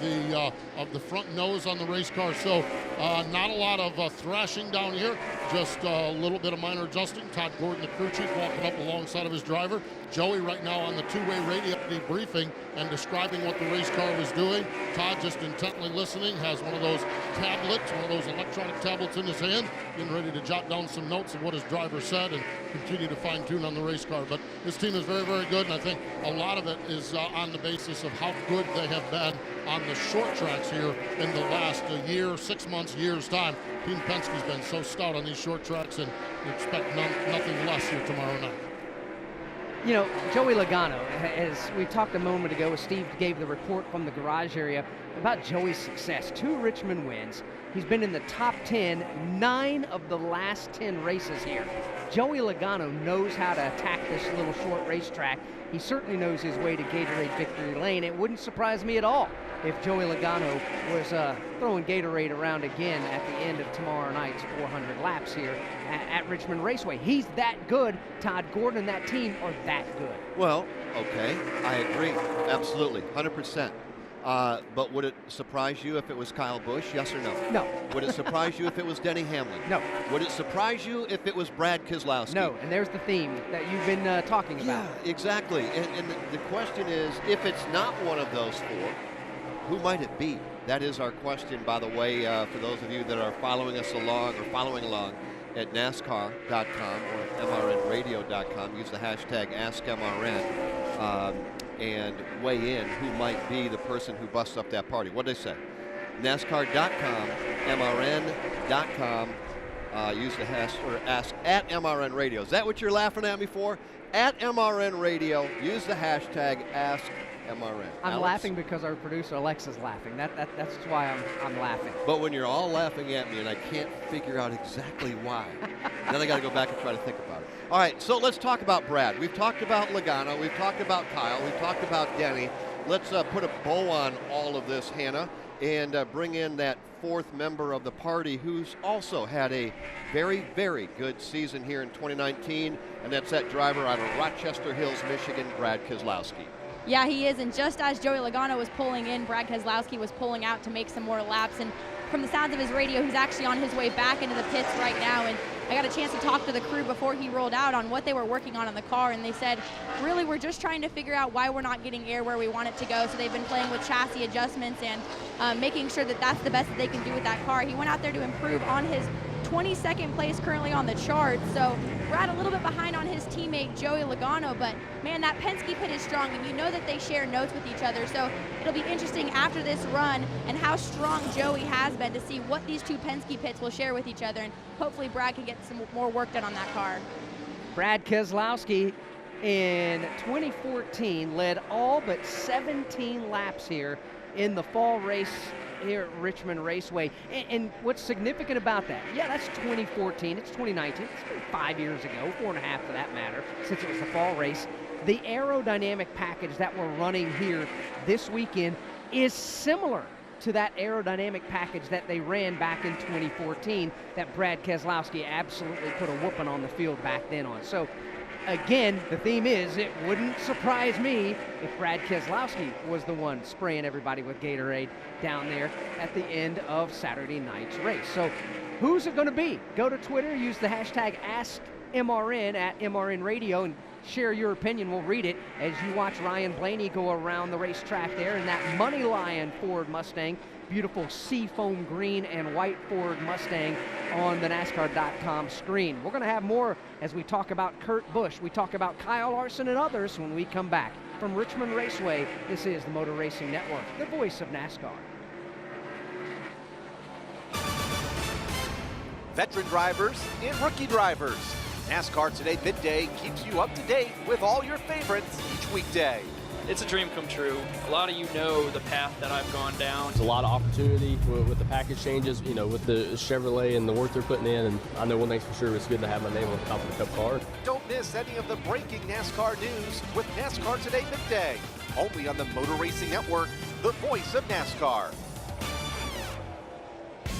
the front nose on the race car. So not a lot of thrashing down here. Just a little bit of minor adjusting. Todd Gordon, the crew chief, walking up alongside of his driver. Joey right now on the two-way radio debriefing and describing what the race car was doing. Todd just intently listening, has one of those tablets, one of those electronic tablets in his hand, getting ready to jot down some notes of what his driver said and continue to fine-tune on the race car. But this team is very, very good, and I think a lot of it is on the basis of how good they have been on the short tracks here in the last year, 6 months, year's time. Team Penske's been so stout on these short tracks, and you expect nothing less here tomorrow night. You know, Joey Logano, as we talked a moment ago, as Steve gave the report from the garage area about Joey's success. 2 Richmond wins. He's been in the top 10, 9 of the last 10 races here. Joey Logano knows how to attack this little short racetrack. He certainly knows his way to Gatorade Victory Lane. It wouldn't surprise me at all if Joey Logano was throwing Gatorade around again at the end of tomorrow night's 400 laps here at Richmond Raceway. He's that good. Todd Gordon and that team are that good. Well, okay, I agree, absolutely, 100%. But would it surprise you if it was Kyle Busch, yes or no? No. Would it surprise you if it was Denny Hamlin? No. Would it surprise you if it was Brad Keselowski? No, and there's the theme that you've been talking about. Yeah, exactly. And the question is, if it's not one of those 4, Who might it be? That is our question, by the way, for those of you that are following us along or following along at NASCAR.com or MRNradio.com. Use the hashtag AskMRN and weigh in who might be the person who busts up that party. What did they say? NASCAR.com, MRN.com. Use the hashtag or ask at MRN Radio. Is that what you're laughing at me for? At MRN Radio. Use the hashtag AskMRN. I'm laughing because our producer Alexa's laughing. That's why I'm laughing. But when you're all laughing at me and I can't figure out exactly why, then I got to go back and try to think about it. All right, so let's talk about Brad. We've talked about Logano. We've talked about Kyle. We've talked about Denny. Let's put a bow on all of this, Hannah, and bring in that fourth member of the party who's also had a very, very good season here in 2019, and that's that driver out of Rochester Hills, Michigan, Brad Keselowski. Yeah, he is, and just as Joey Logano was pulling in, Brad Keselowski was pulling out to make some more laps, and from the sounds of his radio, he's actually on his way back into the pits right now, and I got a chance to talk to the crew before he rolled out on what they were working on in the car, and they said, really, we're just trying to figure out why we're not getting air where we want it to go, so they've been playing with chassis adjustments and making sure that that's the best that they can do with that car. He went out there to improve on his 22nd place currently on the chart, so Brad a little bit behind on his teammate Joey Logano, but man, that Penske pit is strong, and you know that they share notes with each other, so it'll be interesting after this run and how strong Joey has been to see what these two Penske pits will share with each other, and hopefully Brad can get some more work done on that car. Brad Keselowski in 2014 led all but 17 laps here in the fall race here at Richmond Raceway. And what's significant about that? Yeah, that's 2014. It's 2019. It's been 5 years ago, 4.5 for that matter, since it was the fall race. The aerodynamic package that we're running here this weekend is similar to that aerodynamic package that they ran back in 2014 that Brad Keselowski absolutely put a whooping on the field back then on. So again, the theme is, it wouldn't surprise me if Brad Keselowski was the one spraying everybody with Gatorade down there at the end of Saturday night's race. So who's it going to be? Go to Twitter, use the hashtag AskMRN at MRN Radio, and share your opinion. We'll read it as you watch Ryan Blaney go around the racetrack there in that Money Lion Ford Mustang. Beautiful seafoam green and white Ford Mustang on the NASCAR.com screen. We're going to have more as we talk about Kurt Busch. We talk about Kyle Larson and others when we come back. From Richmond Raceway, this is the Motor Racing Network, the voice of NASCAR. Veteran drivers and rookie drivers. NASCAR Today Midday keeps you up to date with all your favorites each weekday. It's a dream come true. A lot of you know the path that I've gone down. There's a lot of opportunity with the package changes, you know, with the Chevrolet and the work they're putting in. And I know one thing's for sure, it's good to have my name on the top of the Cup car. Don't miss any of the breaking NASCAR news with NASCAR Today Midday. Only on the Motor Racing Network, the voice of NASCAR.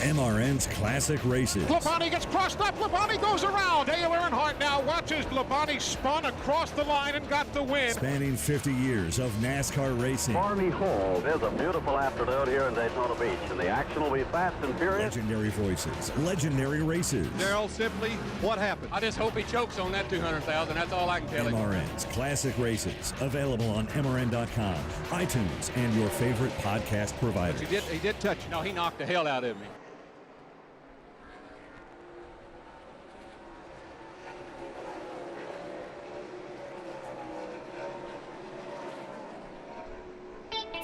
MRN's Classic Races. Labonte gets crossed up. Labonte goes around. Dale Earnhardt now watches Labonte spun across the line and got the win. Spanning 50 years of NASCAR racing. Army Hall. There's a beautiful afternoon here in Daytona Beach, and the action will be fast and furious. Legendary voices, legendary races. Darrell, simply, what happened? I just hope he chokes on that 200,000. That's all I can tell him. MRN's Classic Races, available on MRN.com, iTunes, and your favorite podcast providers. He did touch. No, he knocked the hell out of me.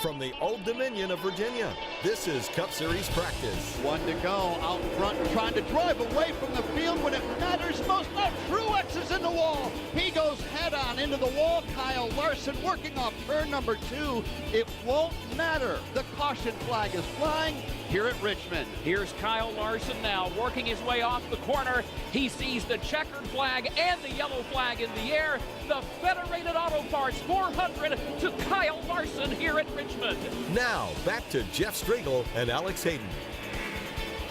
From the Old Dominion of Virginia, this is Cup Series practice. One to go, out front, trying to drive away from the field when it matters most. No, Truex is in the wall. He goes head on into the wall. Kyle Larson working off turn number 2. It won't matter. The caution flag is flying here at Richmond. Here's Kyle Larson now working his way off the corner. He sees the checkered flag and the yellow flag in the air. The Federated Auto Parts 400 to Kyle Larson here at Richmond. Now, back to Jeff Striegel and Alex Hayden.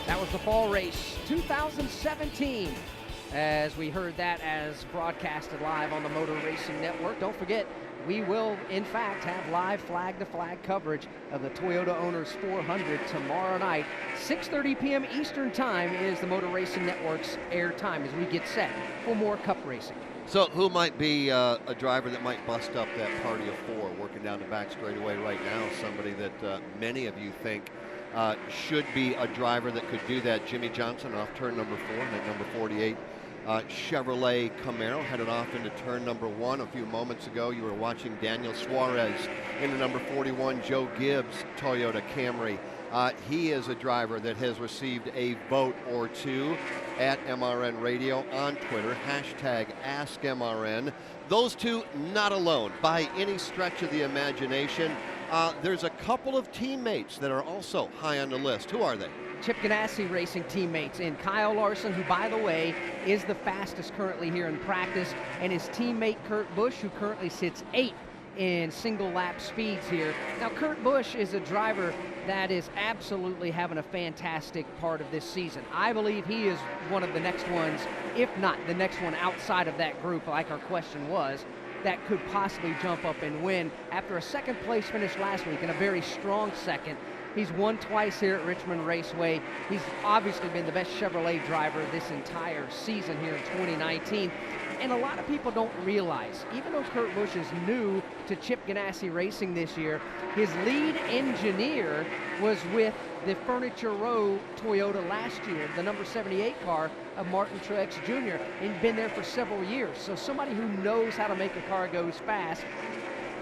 That was the fall race 2017. As we heard that as broadcasted live on the Motor Racing Network. Don't forget, we will, in fact, have live flag-to-flag coverage of the Toyota Owners 400 tomorrow night. 6:30 p.m. Eastern Time is the Motor Racing Network's air time as we get set for more Cup racing. So who might be a driver that might bust up that party of four working down the back straightaway right now? Somebody that many of you think should be a driver that could do that. Jimmy Johnson off turn number 4, and at number 48. Chevrolet Camaro headed off into turn number 1 a few moments ago. You were watching Daniel Suarez into number 41, Joe Gibbs Toyota Camry. He is a driver that has received a vote or two at MRN Radio on Twitter, hashtag AskMRN. Those two not alone by any stretch of the imagination. There's a couple of teammates that are also high on the list. Who are they? Chip Ganassi Racing teammates in Kyle Larson, who, by the way, is the fastest currently here in practice, and his teammate Kurt Busch, who currently sits 8th in single lap speeds here. Now, Kurt Busch is a driver that is absolutely having a fantastic part of this season. I believe he is one of the next ones, if not the next one outside of that group, like our question was, that could possibly jump up and win. After a second place finish last week and a very strong second, he's won twice here at Richmond Raceway. He's obviously been the best Chevrolet driver this entire season here in 2019. And a lot of people don't realize, even though Kurt Busch is new to Chip Ganassi Racing this year, his lead engineer was with the Furniture Row Toyota last year, the number 78 car of Martin Truex Jr., and been there for several years. So somebody who knows how to make a car go fast.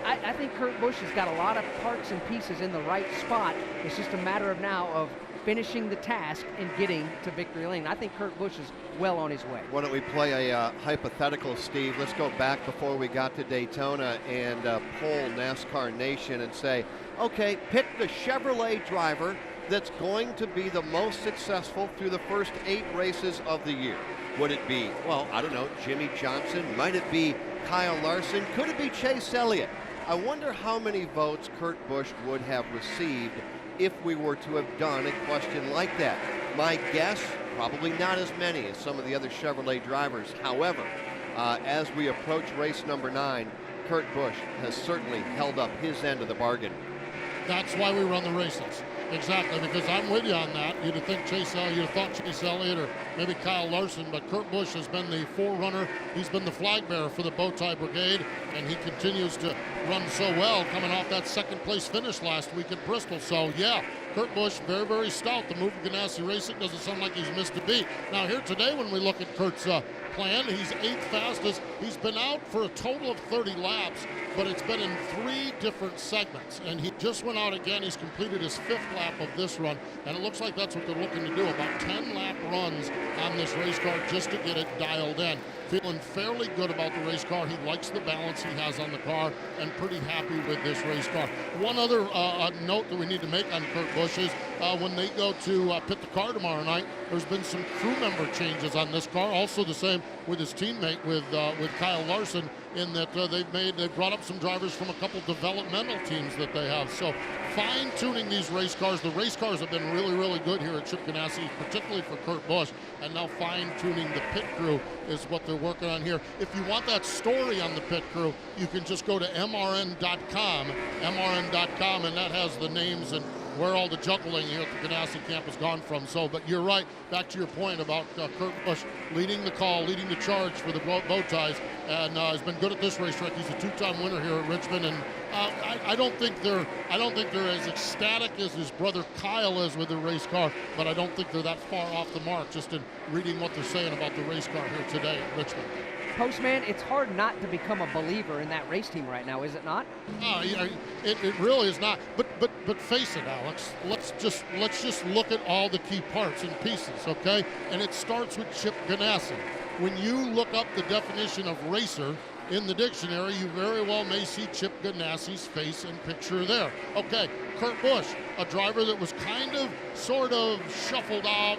I think Kurt Busch has got a lot of parts and pieces in the right spot. It's just a matter of now of finishing the task and getting to victory lane. I think Kurt Busch is well on his way. Why don't we play a hypothetical, Steve? Let's go back before we got to Daytona and poll NASCAR Nation and say, okay, pick the Chevrolet driver that's going to be the most successful through the first 8 races of the year. Would it be, well, I don't know, Jimmy Johnson? Might it be Kyle Larson? Could it be Chase Elliott? I wonder how many votes Kurt Busch would have received if we were to have done a question like that. My guess, probably not as many as some of the other Chevrolet drivers. However, as we approach race number 9, Kurt Busch has certainly held up his end of the bargain. That's why we run the races. Exactly, because I'm with you on that. You'd have thought Chase Elliott or maybe Kyle Larson, but Kurt Busch has been the forerunner. He's been the flag bearer for the Bowtie Brigade, and he continues to run so well, coming off that second place finish last week at Bristol. So yeah, Kurt Busch, very, very stout. The move of Ganassi Racing doesn't sound like he's missed a beat. Now here today, when we look at Kurt's plan, he's 8th fastest. He's been out for a total of 30 laps, but it's been in 3 different segments, and he just went out again. He's completed his 5th lap of this run, and it looks like that's what they're looking to do, about 10 lap runs on this race car just to get it dialed in. Feeling fairly good about the race car. He likes the balance he has on the car and pretty happy with this race car. One other note that we need to make on Kurt Busch is when they go to pit the car tomorrow night, there's been some crew member changes on this car. Also the same with his teammate with Kyle Larson, in that they've brought up some drivers from a couple developmental teams that they have. So fine-tuning these race cars. The race cars have been really, really good here at Chip Ganassi, particularly for Kurt Busch, and now fine-tuning the pit crew is what they're working on here. If you want that story on the pit crew, you can just go to MRN.com, and that has the names and where all the juggling here at the Ganassi camp has gone from. So, but you're right, back to your point about Kurt Busch leading the call, leading the charge for the bow ties, and has been good at this racetrack. He's a 2-time winner here at Richmond, and I don't think they're as ecstatic as his brother Kyle is with the race car, but I don't think they're that far off the mark just in reading what they're saying about the race car here today at Richmond. Postman, it's hard not to become a believer in that race team right now, is it not? It really is not. But face it, Alex. Let's just look at all the key parts and pieces, okay? And it starts with Chip Ganassi. When you look up the definition of racer in the dictionary, you very well may see Chip Ganassi's face and picture there. Okay, Kurt Busch, a driver that was sort of shuffled out.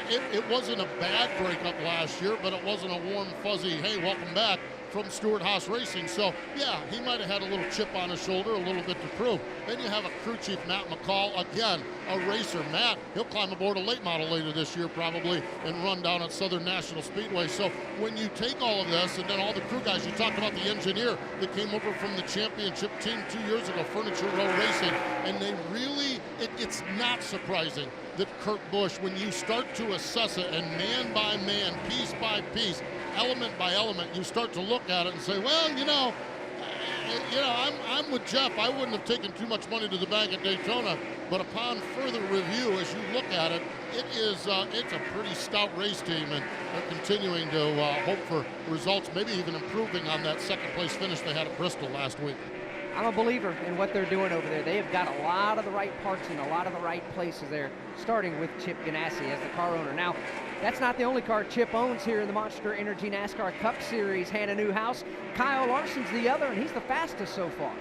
It wasn't a bad breakup last year, but it wasn't a warm, fuzzy, hey, welcome back from Stewart-Haas Racing. So, yeah, he might have had a little chip on his shoulder, a little bit to prove. Then you have a crew chief, Matt McCall, again, a racer. Matt, he'll climb aboard a late model later this year probably and run down at Southern National Speedway. So when you take all of this and then all the crew guys, you talked about the engineer that came over from the championship team 2 years ago, Furniture Row Racing, and they really it's not surprising that Kurt Busch, when you start to assess it and man by man, piece by piece, element by element, you start to look at it and say, well, I'm with Jeff. I wouldn't have taken too much money to the bank at Daytona, but upon further review, as you look at it, it's a pretty stout race team, and they're continuing to hope for results, maybe even improving on that second place finish they had at Bristol last week. I'm a believer in what they're doing over there. They have got a lot of the right parts in a lot of the right places there, starting with Chip Ganassi as the car owner. Now, that's not the only car Chip owns here in the Monster Energy NASCAR Cup Series, Hannah Newhouse. Kyle Larson's the other, and he's the fastest so far.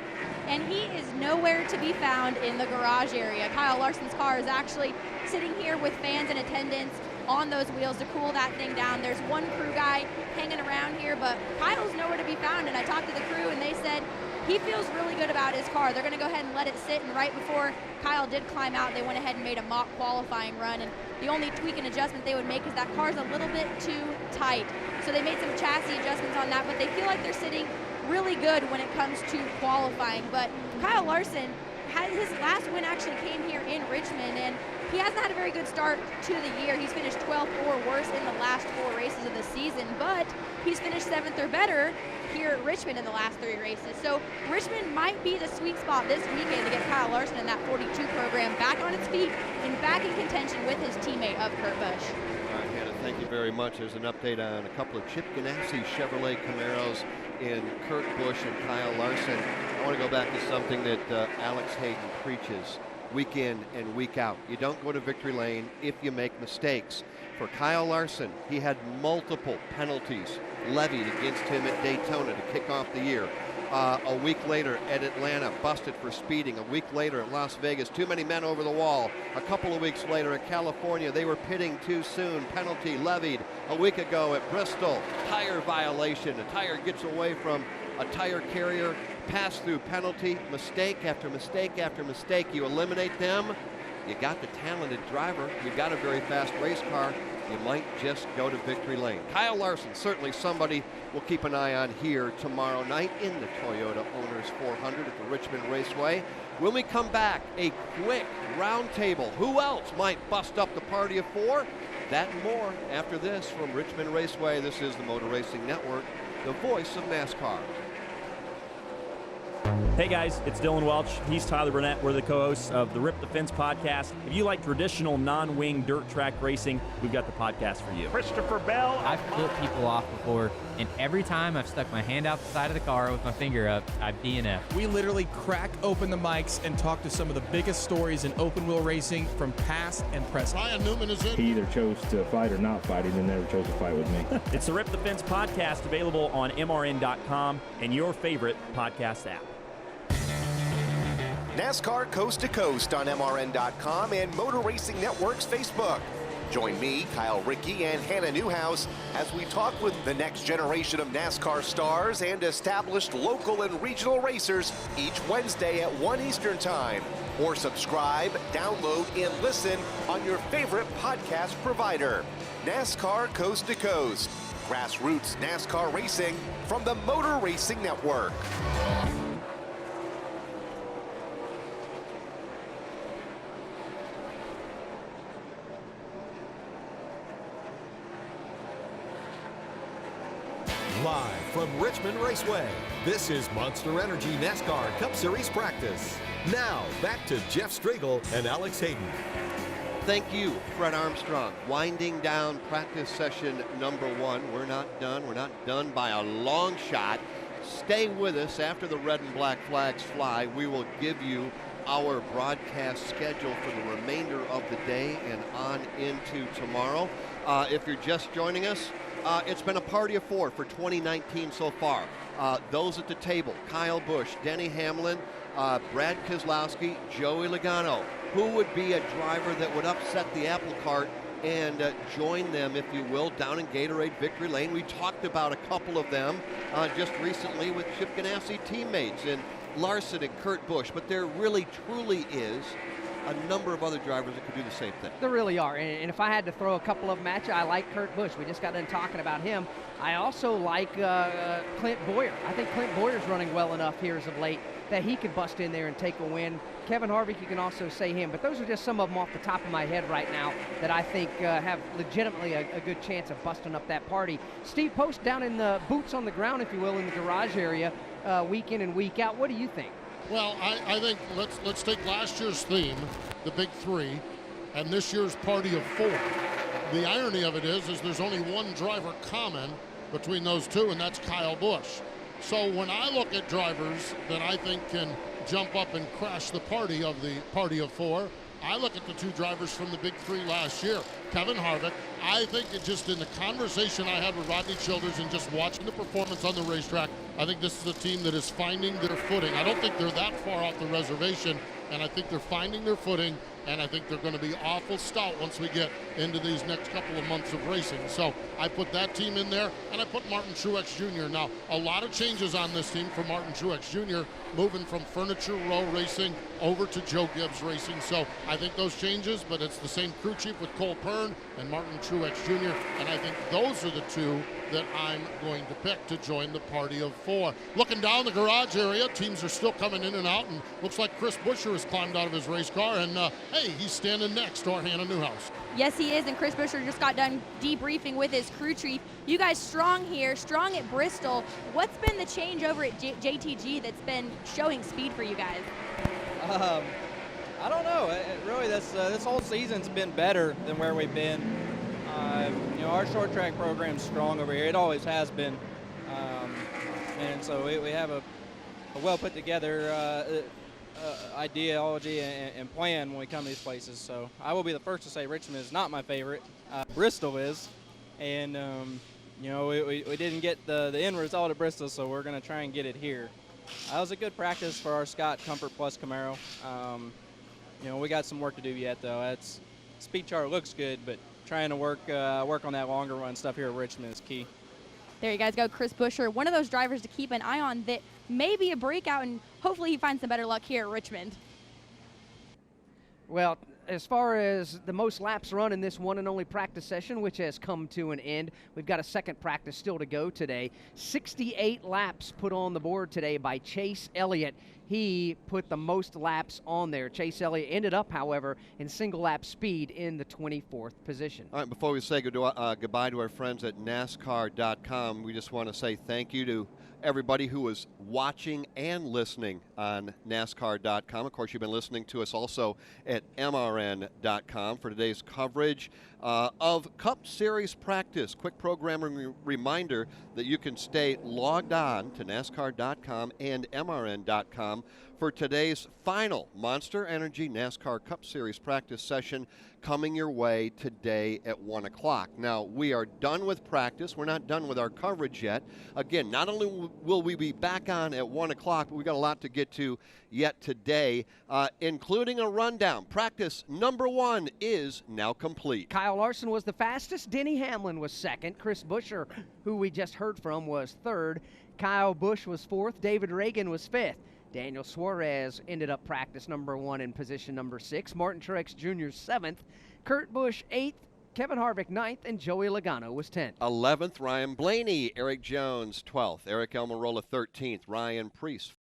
And he is nowhere to be found in the garage area. Kyle Larson's car is actually sitting here with fans in attendance on those wheels to cool that thing down. There's one crew guy hanging around here, but Kyle's nowhere to be found. And I talked to the crew, and they said he feels really good about his car. They're going to go ahead and let it sit, and right before Kyle did climb out, they went ahead and made a mock qualifying run, and the only tweak and adjustment they would make is that car's a little bit too tight. So they made some chassis adjustments on that, but they feel like they're sitting really good when it comes to qualifying. But Kyle Larson, his last win actually came here in Richmond, and he hasn't had a very good start to the year. He's finished 12th or worse in the last 4 races of the season, but he's finished 7th or better here at Richmond in the last 3 races. So Richmond might be the sweet spot this weekend to get Kyle Larson and that 42 program back on its feet and back in contention with his teammate of Kurt Busch. All right, Hannah, thank you very much. There's an update on a couple of Chip Ganassi Chevrolet Camaros in Kurt Busch and Kyle Larson. I want to go back to something that Alex Hayden preaches week in and week out. You don't go to victory lane if you make mistakes. For Kyle Larson, he had multiple penalties levied against him at Daytona to kick off the year. A week later at Atlanta, busted for speeding. A week later at Las Vegas, too many men over the wall. A couple of weeks later at California, they were pitting too soon, penalty levied. A week ago at Bristol, tire violation. A tire gets away from a tire carrier, pass through penalty, mistake after mistake after mistake. You eliminate them, you got the talented driver, you got a very fast race car, you might just go to victory lane. Kyle Larson, certainly somebody we'll keep an eye on here tomorrow night in the Toyota Owners 400 at the Richmond Raceway. When we come back, a quick roundtable. Who else might bust up the party of 4? That and more after this from Richmond Raceway. This is the Motor Racing Network, the voice of NASCAR. Hey guys, it's Dylan Welch. He's Tyler Burnett. We're the co-hosts of the Rip the Fence podcast. If you like traditional non-wing dirt track racing, we've got the podcast for you. Christopher Bell. I've flipped people off before, and every time I've stuck my hand out the side of the car with my finger up, I've DNF'd. We literally crack open the mics and talk to some of the biggest stories in open wheel racing from past and present. Ryan Newman is in. He either chose to fight or not fight. He never chose to fight with me. It's the Rip the Fence podcast, available on MRN.com and your favorite podcast app. NASCAR Coast to Coast on MRN.com and Motor Racing Network's Facebook. Join me, Kyle Rickey, and Hannah Newhouse as we talk with the next generation of NASCAR stars and established local and regional racers each Wednesday at 1 Eastern Time. Or subscribe, download, and listen on your favorite podcast provider. NASCAR Coast to Coast. Grassroots NASCAR racing from the Motor Racing Network. Live from Richmond Raceway, this is Monster Energy NASCAR Cup Series practice. Now, back to Jeff Striegel and Alex Hayden. Thank you, Fred Armstrong. Winding down practice session number 1. We're not done. We're not done by a long shot. Stay with us after the red and black flags fly. We will give you our broadcast schedule for the remainder of the day and on into tomorrow. If you're just joining us, it's been a party of 4 for 2019 so far. Those at the table: Kyle Busch, Denny Hamlin, Brad Keselowski, Joey Logano. Who would be a driver that would upset the apple cart and join them, if you will, down in Gatorade Victory Lane? We talked about a couple of them just recently with Chip Ganassi teammates and Larson and Kurt Busch, but there really truly is a number of other drivers that could do the same thing. There really are, and if I had to throw a couple of them at you, I like Kurt Busch. We just got done talking about him. I also like Clint Boyer. I think Clint Boyer's running well enough here as of late that he could bust in there and take a win. Kevin Harvick, you can also say him, but those are just some of them off the top of my head right now that I think have legitimately a good chance of busting up that party. Steve Post down in the boots on the ground, if you will, in the garage area, week in and week out. What do you think? Well, I think let's take last year's theme, the big three, and this year's party of four. The irony of it is there's only one driver common between those two, and that's Kyle Busch. So when I look at drivers that I think can jump up and crash the party of four, I look at the two drivers from the big three last year. Kevin Harvick, I think it just in the conversation I had with Rodney Childers and just watching the performance on the racetrack, I think this is a team that is finding their footing. I don't think they're that far off the reservation, and I think they're finding their footing, and I think they're going to be awful stout once we get into these next couple of months of racing. So I put that team in there, and I put Martin Truex Jr. Now, a lot of changes on this team for Martin Truex Jr., moving from Furniture Row Racing over to Joe Gibbs Racing. So I think those changes, but it's the same crew chief with Cole Pern and Martin Truex Jr., and I think those are the two that I'm going to pick to join the party of four. Looking down the garage area, teams are still coming in and out, and looks like Chris Buescher has climbed out of his race car, and hey, he's standing next to our Hannah Newhouse. Yes, he is, and Chris Buescher just got done debriefing with his crew chief. You guys strong here, strong at Bristol. What's been the change over at JTG that's been showing speed for you guys? I don't know. Really, this whole season's been better than where we've been. Our short track program's strong over here. It always has been. And so we have a well put together ideology and plan when we come to these places. So I will be the first to say Richmond is not my favorite. Bristol is. And, we didn't get the end result at Bristol, so we're going to try and get it here. That was a good practice for our Scott Comfort Plus Camaro. We got some work to do yet, though. Speed chart looks good, but trying to work on that longer run stuff here at Richmond is key. There you guys go, Chris Buescher, one of those drivers to keep an eye on that may be a breakout, and hopefully he finds some better luck here at Richmond. Well, as far as the most laps run in this one and only practice session, which has come to an end, we've got a second practice still to go today. 68 laps put on the board today by Chase Elliott. He put the most laps on there. Chase Elliott ended up, however, in single lap speed in the 24th position. All right, before we say goodbye to our friends at NASCAR.com, we just want to say thank you to everybody who was watching and listening on NASCAR.com. Of course, you've been listening to us also at MRN.com for today's coverage of Cup Series practice. Quick programming reminder that you can stay logged on to NASCAR.com and MRN.com for today's final Monster Energy NASCAR Cup Series practice session coming your way today at 1 o'clock. Now, we are done with practice. We're not done with our coverage yet. Again, not only will we be back on at 1 o'clock, but we've got a lot to get to yet today, including a rundown. Practice number 1 is now complete. Kyle Larson was the fastest. Denny Hamlin was second. Chris Buescher, who we just heard from, was third. Kyle Busch was fourth. David Reagan was fifth. Daniel Suarez ended up practice number 1 in position number 6. Martin Truex Jr. 7th. Kurt Busch 8th. Kevin Harvick 9th. And Joey Logano was 10th. 11th, Ryan Blaney. Eric Jones 12th. Eric Almirola 13th. Ryan Preece